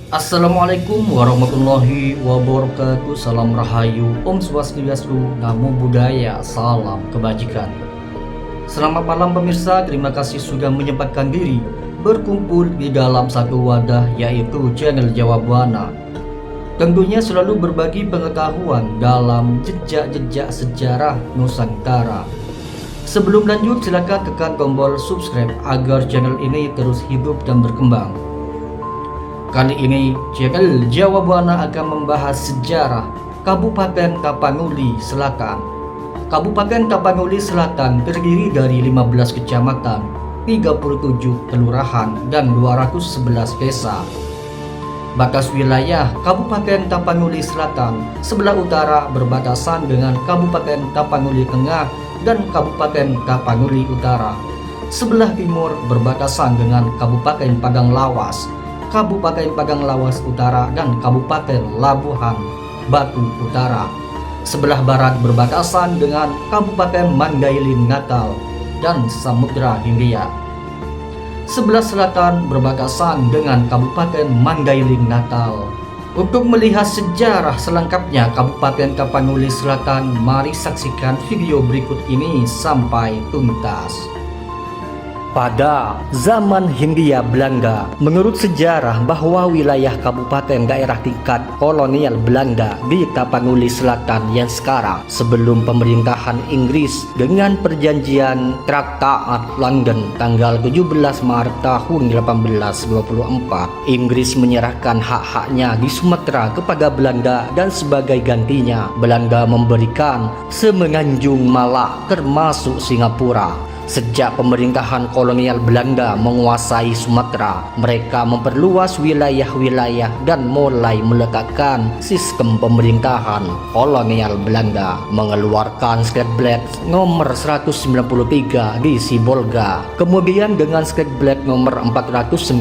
Assalamualaikum warahmatullahi wabarakatuh. Salam rahayu, Om Swastiastu, Namo Buddhaya, salam kebajikan. Selamat malam pemirsa, terima kasih sudah menyempatkan diri berkumpul di dalam satu wadah, yaitu channel Jawa Buana. Tentunya selalu berbagi pengetahuan dalam jejak-jejak sejarah Nusantara. Sebelum lanjut, silakan tekan tombol subscribe agar channel ini terus hidup dan berkembang. Kali ini channel Jawa Buana akan membahas sejarah Kabupaten Tapanuli Selatan. Kabupaten Tapanuli Selatan terdiri dari 15 kecamatan, 37 kelurahan, dan 211 desa. Batas wilayah Kabupaten Tapanuli Selatan sebelah utara berbatasan dengan Kabupaten Tapanuli Tengah dan Kabupaten Tapanuli Utara. Sebelah timur berbatasan dengan Kabupaten Padang Lawas, Kabupaten Padang Lawas Utara, dan Kabupaten Labuhan Batu Utara. Sebelah barat berbatasan dengan Kabupaten Mandailing Natal dan Samudra Hindia. Sebelah selatan berbatasan dengan Kabupaten Mandailing Natal. Untuk melihat sejarah selengkapnya Kabupaten Tapanuli Selatan, mari saksikan video berikut ini sampai tuntas. Pada zaman Hindia Belanda, menurut sejarah bahwa wilayah kabupaten daerah tingkat kolonial Belanda di Tapanuli Selatan yang sekarang sebelum pemerintahan Inggris dengan perjanjian Traktaat London tanggal 17 Maret tahun 1824, Inggris menyerahkan hak-haknya di Sumatera kepada Belanda dan sebagai gantinya Belanda memberikan Semenanjung Malak termasuk Singapura. Sejak pemerintahan kolonial Belanda menguasai Sumatera, mereka memperluas wilayah-wilayah dan mulai meletakkan sistem pemerintahan. Kolonial Belanda mengeluarkan Sketblad nomor 193 di Sibolga. Kemudian dengan Sketblad nomor 496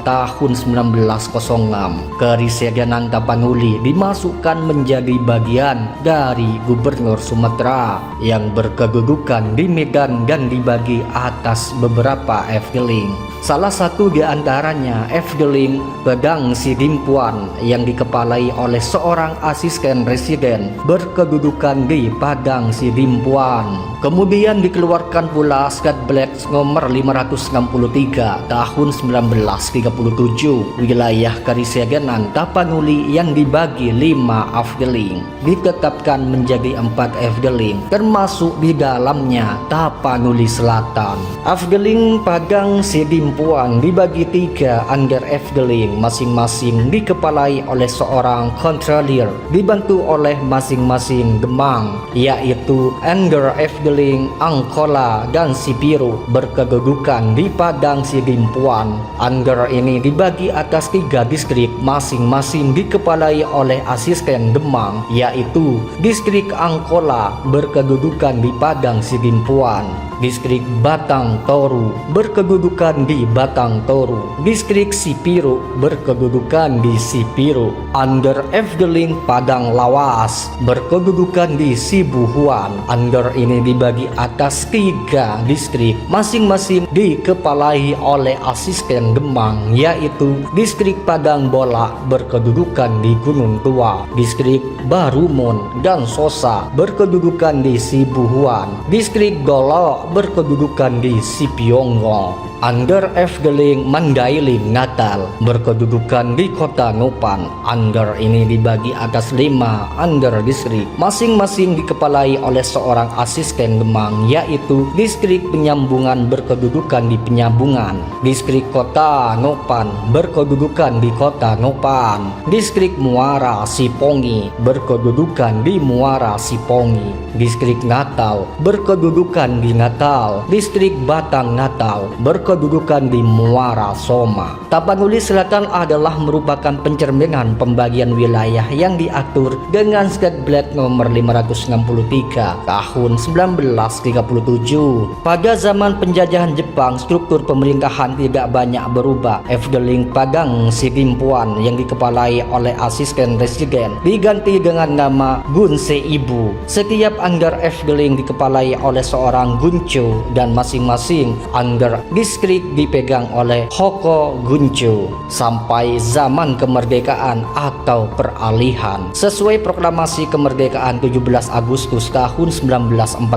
tahun 1906, Kerisidenan Tapanuli dimasukkan menjadi bagian dari Gubernur Sumatera yang berkedudukan di Medan dan dibagi atas beberapa Efteling. Salah satu di antaranya Efteling Padang Sidimpuan yang dikepalai oleh seorang asisten residen berkedudukan di Padang Sidimpuan. Kemudian dikeluarkan pula Sketblad nomor 563 tahun 1937, wilayah Kerisidenan Tapanuli yang dibagi 5 Efteling ditetapkan menjadi 4 Efteling, termasuk di dalamnya Tapanuli Selatan. Efteling Padang Sidimpuan dibagi 3 under Efteling, masing-masing dikepalai oleh seorang kontrolir dibantu oleh masing-masing gemang, yaitu under Efteling Angkola dan Sipiru berkedudukan di Padang Sidimpuan. Under ini dibagi atas 3 distrik, masing-masing dikepalai oleh asisten gemang, yaitu distrik Angkola berkedudukan di Padang Sidimpuan, distrik Batang Toru berkedudukan di Batang Toru, distrik Sipiru berkedudukan di Sipiru. Under Efteling Padang Lawas berkedudukan di Sibuhuan. Under ini dibagi atas 3 distrik, masing-masing dikepalai oleh asisten gemang, yaitu distrik Padang Bola berkedudukan di Gunung Tua, distrik Barumun dan Sosa berkedudukan di Sibuhuan, distrik Dolo berkedudukan di Sipiongo. Under Efteling Mandailing Natal berkedudukan di Kota Nopan. Under ini dibagi atas 5 under distrik, masing-masing dikepalai oleh seorang asisten gemang, yaitu distrik Penyambungan berkedudukan di Penyambungan, distrik Kota Nopan berkedudukan di Kota Nopan, distrik Muara Sipongi berkedudukan di Muara Sipongi, distrik Natal berkedudukan di Natal, distrik Batang Natal berkedudukan di Muara Soma. Tapanuli Selatan adalah merupakan pencerminan pembagian wilayah yang diatur dengan Sketblad nomor 563 tahun 1937. Pada zaman penjajahan Jepang, struktur pemerintahan tidak banyak berubah. Efteling Padang Sidimpuan yang dikepalai oleh asisten residen diganti dengan nama Gunse Ibu. Setiap under Efteling dikepalai oleh seorang gunco dan masing-masing under distrik distrik dipegang oleh Hoko Guncho sampai zaman kemerdekaan atau peralihan. Sesuai proklamasi kemerdekaan 17 Agustus tahun 1945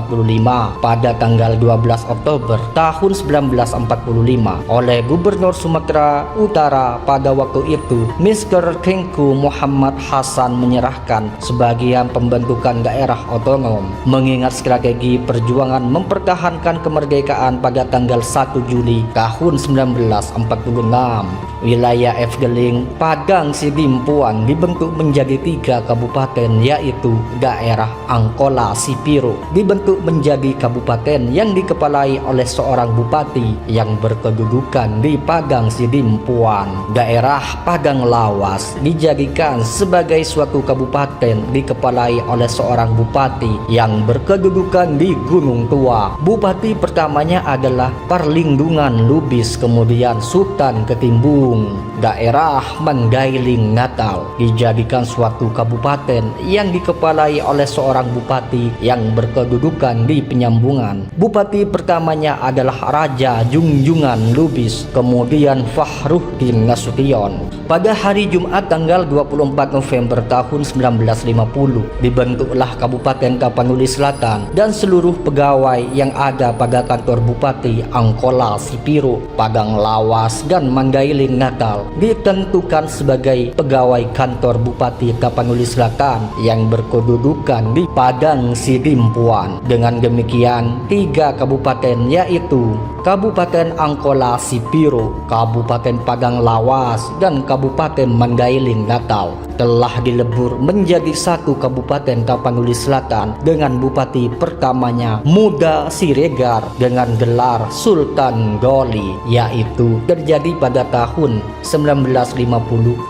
pada tanggal 12 Oktober tahun 1945 oleh Gubernur Sumatera Utara pada waktu itu, Mr. Tengku Muhammad Hasan menyerahkan sebagian pembentukan daerah otonom mengingat strategi perjuangan mempertahankan kemerdekaan pada tanggal 1 Juli tahun 1946. Wilayah Efteling, Padang Sidimpuan dibentuk menjadi 3 kabupaten, yaitu daerah Angkola Sipiro dibentuk menjadi kabupaten yang dikepalai oleh seorang bupati yang berkedudukan di Padang Sidimpuan. Daerah Padang Lawas dijadikan sebagai suatu kabupaten dikepalai oleh seorang bupati yang berkedudukan di Gunung Tua. Bupati pertamanya adalah Perlindungan Lubis, kemudian Sultan Ketimbung. Daerah Mandailing Natal dijadikan suatu kabupaten yang dikepalai oleh seorang bupati yang berkedudukan di Penyambungan. Bupati pertamanya adalah Raja Junjungan Lubis, kemudian Fahruddin Nasution. Pada hari Jumat tanggal 24 November tahun 1950 dibentuklah Kabupaten Tapanuli Selatan dan seluruh pegawai yang ada pada kantor Bupati Angkola Sipiro, Padang Lawas dan Mandailing Natal ditentukan sebagai pegawai kantor Bupati Tapanuli Selatan yang berkedudukan di Padang Sidimpuan. Dengan demikian, 3 kabupaten yaitu Kabupaten Angkola Sipiro, Kabupaten Padang Lawas, dan Kabupaten Mandailing Natal telah dilebur menjadi 1 Kabupaten Tapanuli Selatan dengan bupati pertamanya Muda Siregar dengan gelar Sultan Goli, yaitu terjadi pada tahun 1950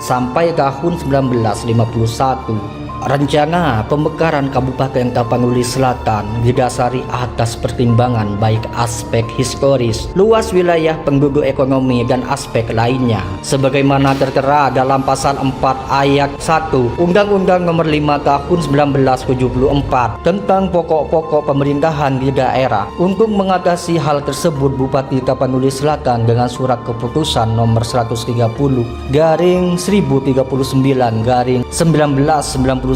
sampai tahun 1951. Rencana pemekaran Kabupaten Tapanuli Selatan didasari atas pertimbangan baik aspek historis, luas wilayah penduduk ekonomi, dan aspek lainnya. Sebagaimana tertera dalam pasal 4 ayat 1 Undang-Undang Nomor 5 Tahun 1974 tentang pokok-pokok pemerintahan di daerah. Untuk mengatasi hal tersebut, Bupati Tapanuli Selatan dengan surat keputusan nomor 130/1039/1991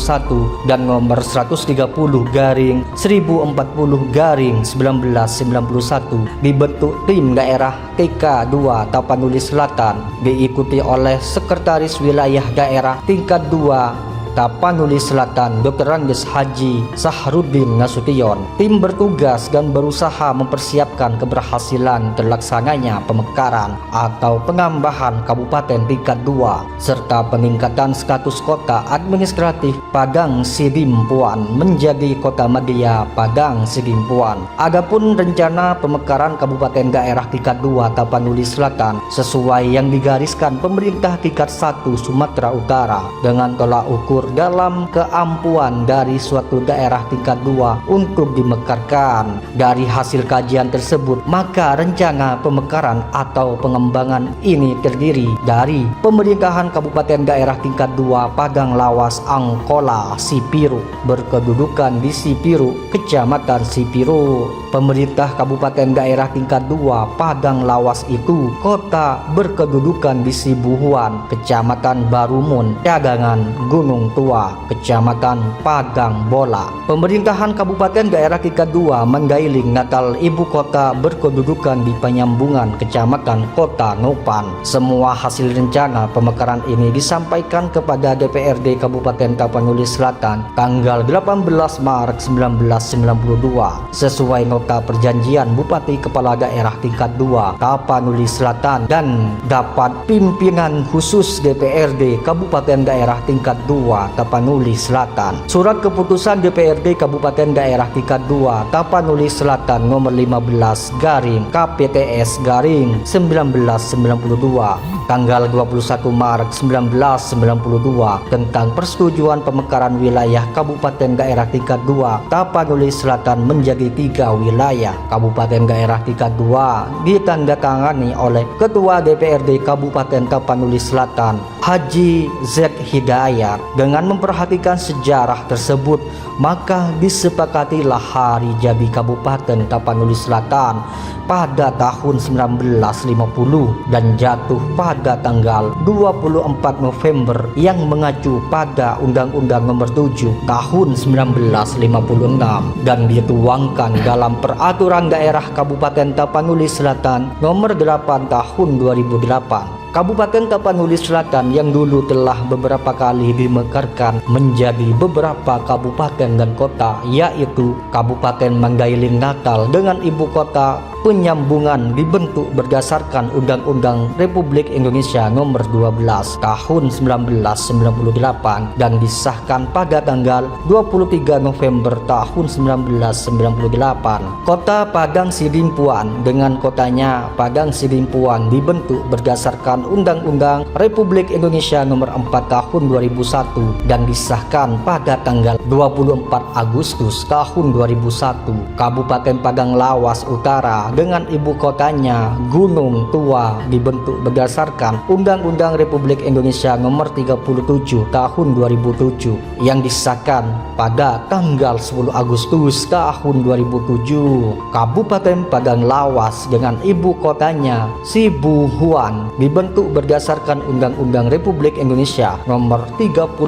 dan nomor 130/1040/1991 dibentuk tim daerah TK2 Tapanuli Selatan, diikuti oleh Sekretaris Wilayah Daerah tingkat 2 Tapanuli Selatan Dr. Andes Haji Sahruddin Nasution. Tim bertugas dan berusaha mempersiapkan keberhasilan terlaksananya pemekaran atau penambahan kabupaten tingkat 2 serta peningkatan status kota administratif Padang Sidimpuan menjadi Kota Madya Padang Sidimpuan. Adapun rencana pemekaran kabupaten daerah tingkat 2 Tapanuli Selatan sesuai yang digariskan pemerintah tingkat 1 Sumatera Utara dengan tolak ukur dalam keampuhan dari suatu daerah tingkat 2 untuk dimekarkan. Dari hasil kajian tersebut, maka rencana pemekaran atau pengembangan ini terdiri dari pemerintahan kabupaten daerah tingkat 2 Padang Lawas Angkola Sipiro berkedudukan di Sipiro, Kecamatan Sipiro. Pemerintah kabupaten daerah tingkat 2 Padang Lawas itu kota berkedudukan di Sibuhuan, Kecamatan Barumun, Cadangan, Gunung Tua, Kecamatan Padang Bola. Pemerintahan kabupaten daerah tingkat 2 Mandailing Natal ibu kota berkedudukan di Penyambungan, Kecamatan Kota Nopan. Semua hasil rencana pemekaran ini disampaikan kepada DPRD Kabupaten Tapanuli Selatan tanggal 18 Maret 1992 sesuai nota perjanjian Bupati Kepala Daerah tingkat 2 Tapanuli Selatan dan dapat pimpinan khusus DPRD Kabupaten Daerah tingkat 2 Tapanuli Selatan. Surat keputusan DPRD Kabupaten Daerah tingkat 2 Tapanuli Selatan nomor 15 garing KPTS garing 1992 tanggal 21 Maret 1992 tentang persetujuan pemekaran wilayah Kabupaten Daerah tingkat 2 Tapanuli Selatan menjadi 3 wilayah. Kabupaten Daerah tingkat 2 ditandatangani oleh Ketua DPRD Kabupaten Tapanuli Selatan Haji Z. Hidayat. Dengan memperhatikan sejarah tersebut, maka disepakatilah Hari Jadi Kabupaten Tapanuli Selatan pada tahun 1950 dan jatuh pada tanggal 24 November yang mengacu pada Undang-Undang Nomor 7 tahun 1956 dan dituangkan dalam Peraturan Daerah Kabupaten Tapanuli Selatan Nomor 8 tahun 2008. Kabupaten Tapanuli Selatan yang dulu telah beberapa kali dimekarkan menjadi beberapa kabupaten dan kota, yaitu Kabupaten Mandailing Natal dengan ibu kota penyambungan dibentuk berdasarkan Undang-Undang Republik Indonesia Nomor 12 tahun 1998 dan disahkan pada tanggal 23 November tahun 1998. Kota Padang Sidimpuan dengan kotanya Padang Sidimpuan dibentuk berdasarkan Undang-Undang Republik Indonesia Nomor 4 tahun 2001 dan disahkan pada tanggal 24 Agustus tahun 2001. Kabupaten Padang Lawas Utara dengan ibu kotanya Gunung Tua dibentuk berdasarkan Undang-Undang Republik Indonesia Nomor 37 tahun 2007 yang disahkan pada tanggal 10 Agustus tahun 2007. Kabupaten Padang Lawas dengan ibu kotanya Sibuhuan dibentuk berdasarkan Undang-Undang Republik Indonesia Nomor 38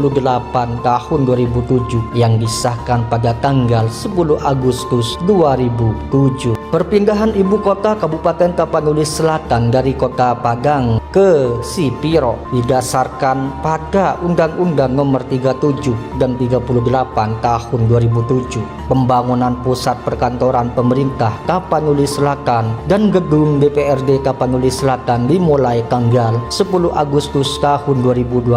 tahun 2007 yang disahkan pada tanggal 10 Agustus 2007. Perpindahan ibu kota Kabupaten Tapanuli Selatan dari Kota Padang ke Sipiro didasarkan pada Undang-Undang Nomor 37 dan 38 tahun 2007. Pembangunan pusat perkantoran pemerintah Tapanuli Selatan dan gedung DPRD Tapanuli Selatan dimulai tanggal 10 Agustus tahun 2012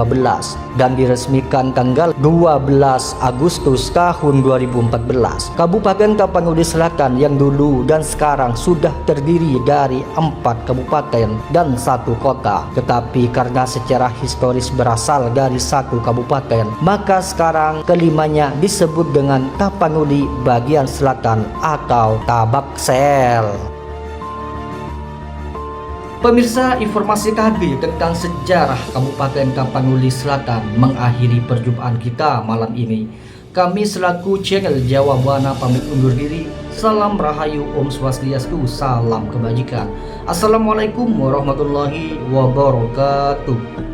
dan diresmikan tanggal 12 Agustus tahun 2014. Kabupaten Tapanuli Selatan yang dulu dan sekarang sudah terdiri dari 4 kabupaten dan 1 kota, tetapi karena secara historis berasal dari 1 kabupaten, maka sekarang kelimanya disebut dengan Tapanuli bagian selatan atau Tabaksel. Pemirsa, informasi tadi tentang sejarah Kabupaten Tapanuli Selatan mengakhiri perjumpaan kita malam ini. Kami selaku channel Jawa Buana pamit undur diri. Salam Rahayu, Om Swastiastu, salam kebajikan. Assalamualaikum warahmatullahi wabarakatuh.